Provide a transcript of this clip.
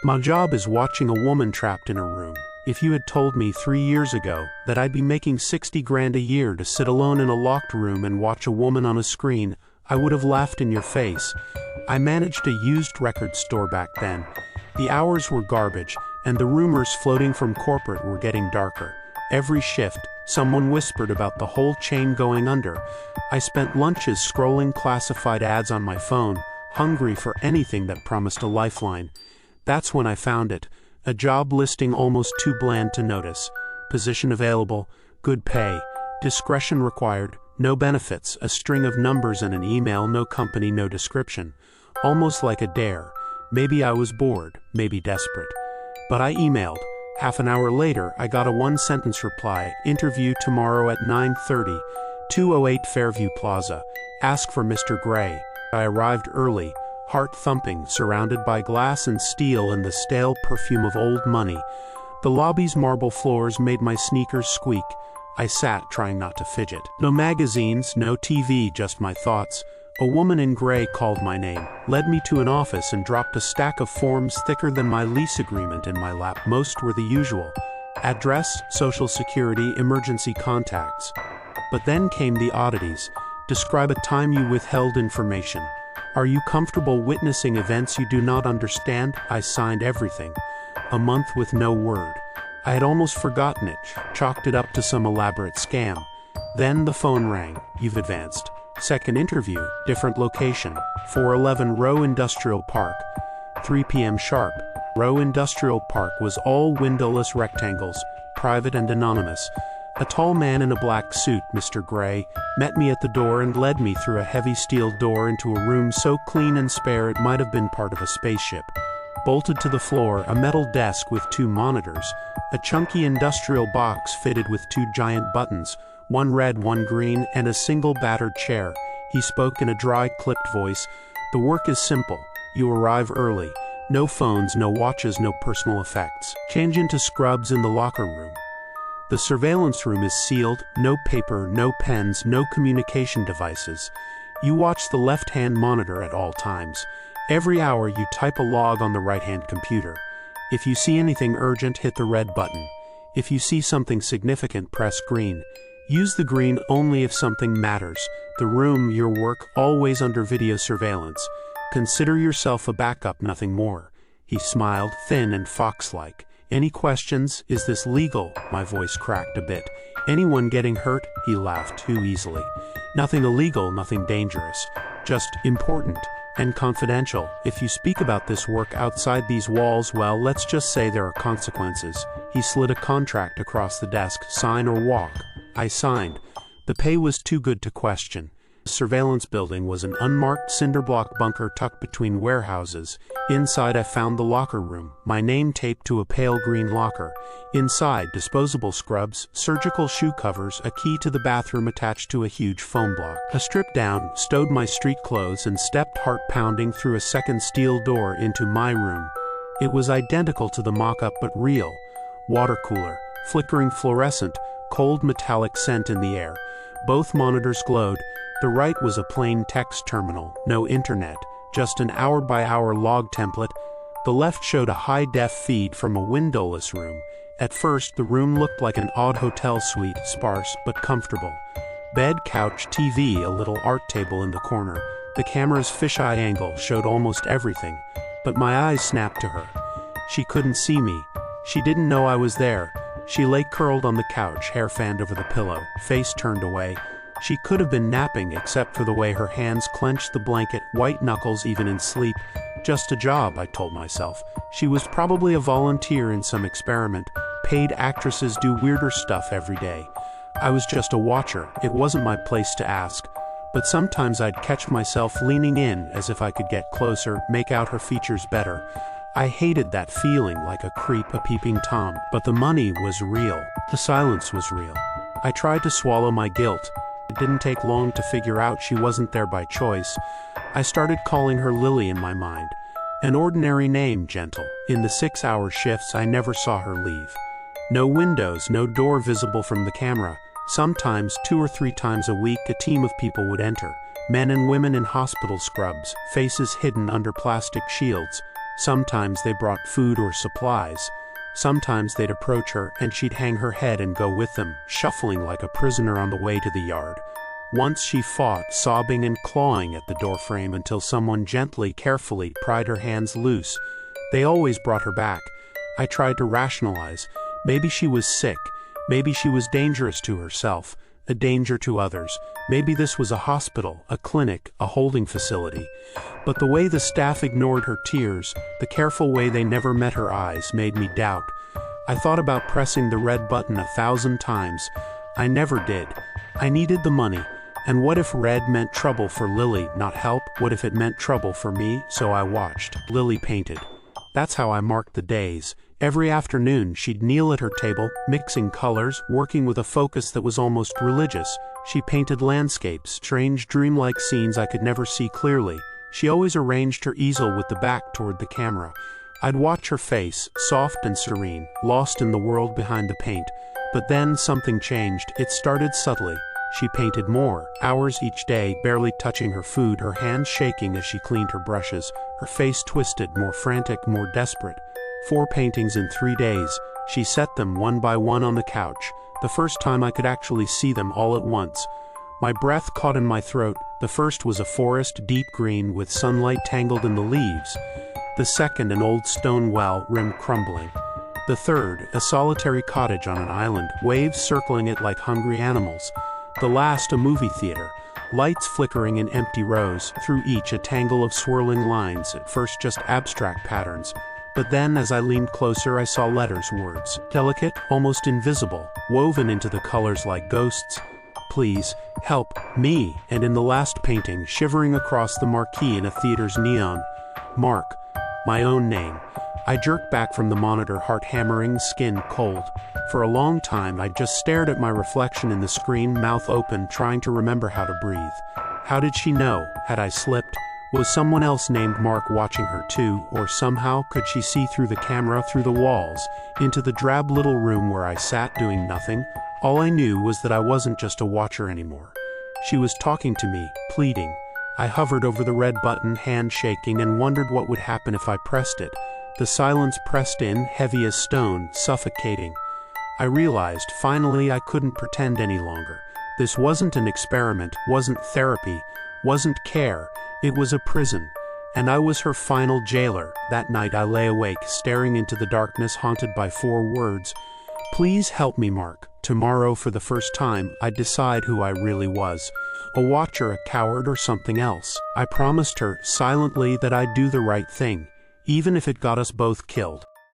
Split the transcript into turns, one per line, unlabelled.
My job is watching a woman trapped in a room. If you had told me 3 years ago that I'd be making 60 grand a year to sit alone in a locked room and watch a woman on a screen, I would have laughed in your face. I managed a used record store back then. The hours were garbage, and the rumors floating from corporate were getting darker. Every shift, someone whispered about the whole chain going under. I spent lunches scrolling classified ads on my phone, hungry for anything that promised a lifeline. That's when I found it. A job listing almost too bland to notice. Position available, good pay, discretion required, no benefits, a string of numbers and an email, no company, no description. Almost like a dare. Maybe I was bored, maybe desperate. But I emailed. Half an hour later, I got a one-sentence reply, interview tomorrow at 9:30, 208 Fairview Plaza. Ask for Mr. Gray. I arrived early, heart thumping, surrounded by glass and steel and the stale perfume of old money. The lobby's marble floors made my sneakers squeak. I sat, trying not to fidget. No magazines, no TV, just my thoughts. A woman in gray called my name, led me to an office and dropped a stack of forms thicker than my lease agreement in my lap. Most were the usual. Address, social security, emergency contacts. But then came the oddities. Describe a time you withheld information. Are you comfortable witnessing events you do not understand? I signed everything. A month with no word. I had almost forgotten it, chalked it up to some elaborate scam. Then the phone rang. You've advanced. Second interview, different location, 411 Row Industrial Park. 3 p.m. sharp. Row Industrial Park was all windowless rectangles, private and anonymous. A tall man in a black suit, Mr. Gray, met me at the door and led me through a heavy steel door into a room so clean and spare it might have been part of a spaceship. Bolted to the floor, a metal desk with 2 monitors, a chunky industrial box fitted with 2 giant buttons, one red, one green, and a single battered chair. He spoke in a dry, clipped voice. The work is simple. You arrive early. No phones, no watches, no personal effects. Change into scrubs in the locker room. The surveillance room is sealed, no paper, no pens, no communication devices. You watch the left-hand monitor at all times. Every hour you type a log on the right-hand computer. If you see anything urgent, hit the red button. If you see something significant, press green. Use the green only if something matters. The room, your work, always under video surveillance. Consider yourself a backup, nothing more. He smiled, thin and fox-like. Any questions? Is this legal? My voice cracked a bit. Anyone getting hurt? He laughed too easily. Nothing illegal, nothing dangerous. Just important and confidential. If you speak about this work outside these walls, well, let's just say there are consequences. He slid a contract across the desk. Sign or walk. I signed. The pay was too good to question. The surveillance building was an unmarked cinderblock bunker tucked between warehouses. Inside I found the locker room, my name taped to a pale green locker. Inside, disposable scrubs, surgical shoe covers, a key to the bathroom attached to a huge foam block. I stripped down, stowed my street clothes, and stepped heart-pounding through a second steel door into my room. It was identical to the mock-up but real. Water cooler, flickering fluorescent, cold metallic scent in the air. Both monitors glowed. The right was a plain text terminal, no internet, just an hour-by-hour log template. The left showed a high-def feed from a windowless room. At first, the room looked like an odd hotel suite, sparse but comfortable. Bed, couch, TV, a little art table in the corner. The camera's fisheye angle showed almost everything, but my eyes snapped to her. She couldn't see me. She didn't know I was there. She lay curled on the couch, hair fanned over the pillow, face turned away. She could have been napping except for the way her hands clenched the blanket, white knuckles even in sleep. Just a job, I told myself. She was probably a volunteer in some experiment. Paid actresses do weirder stuff every day. I was just a watcher. It wasn't my place to ask. But sometimes I'd catch myself leaning in as if I could get closer, make out her features better. I hated that feeling like a creep, a peeping Tom. But the money was real. The silence was real. I tried to swallow my guilt. It didn't take long to figure out she wasn't there by choice. I started calling her Lily in my mind. An ordinary name, gentle. In the 6-hour shifts, I never saw her leave. No windows, no door visible from the camera. Sometimes 2 or 3 times a week, a team of people would enter. Men and women in hospital scrubs, faces hidden under plastic shields. Sometimes they brought food or supplies. Sometimes they'd approach her and she'd hang her head and go with them, shuffling like a prisoner on the way to the yard. Once she fought, sobbing and clawing at the doorframe until someone gently, carefully pried her hands loose. They always brought her back. I tried to rationalize. Maybe she was sick. Maybe she was dangerous to herself, a danger to others. Maybe this was a hospital, a clinic, a holding facility. But the way the staff ignored her tears, the careful way they never met her eyes, made me doubt. I thought about pressing the red button 1,000 times. I never did. I needed the money. And what if red meant trouble for Lily, not help? What if it meant trouble for me? So I watched. Lily painted. That's how I marked the days. Every afternoon, she'd kneel at her table, mixing colors, working with a focus that was almost religious. She painted landscapes, strange, dreamlike scenes I could never see clearly. She always arranged her easel with the back toward the camera. I'd watch her face, soft and serene, lost in the world behind the paint. But then something changed. It started subtly. She painted more, hours each day, barely touching her food, her hands shaking as she cleaned her brushes, her face twisted, more frantic, more desperate. 4 paintings in 3 days. She set them one by one on the couch, the first time I could actually see them all at once. My breath caught in my throat. The first was a forest, deep green, with sunlight tangled in the leaves. The second, an old stone well, rim crumbling. The third, a solitary cottage on an island, waves circling it like hungry animals. The last, a movie theater, lights flickering in empty rows, through each a tangle of swirling lines, at first just abstract patterns. But then, as I leaned closer, I saw letters, words, delicate, almost invisible, woven into the colors like ghosts. Please, help me. And in the last painting, shivering across the marquee in a theater's neon, Mark, my own name. I jerked back from the monitor, heart hammering, skin cold. For a long time, I just stared at my reflection in the screen, mouth open, trying to remember how to breathe. How did she know? Had I slipped? Was someone else named Mark watching her too? Or somehow could she see through the camera, through the walls, into the drab little room where I sat doing nothing? All I knew was that I wasn't just a watcher anymore. She was talking to me, pleading. I hovered over the red button, hand shaking, and wondered what would happen if I pressed it. The silence pressed in, heavy as stone, suffocating. I realized, finally, I couldn't pretend any longer. This wasn't an experiment, wasn't therapy, wasn't care. It was a prison, and I was her final jailer. That night I lay awake, staring into the darkness, haunted by 4 words. Please help me, Mark. Tomorrow, for the first time, I'd decide who I really was. A watcher, a coward, or something else. I promised her, silently, that I'd do the right thing, even if it got us both killed.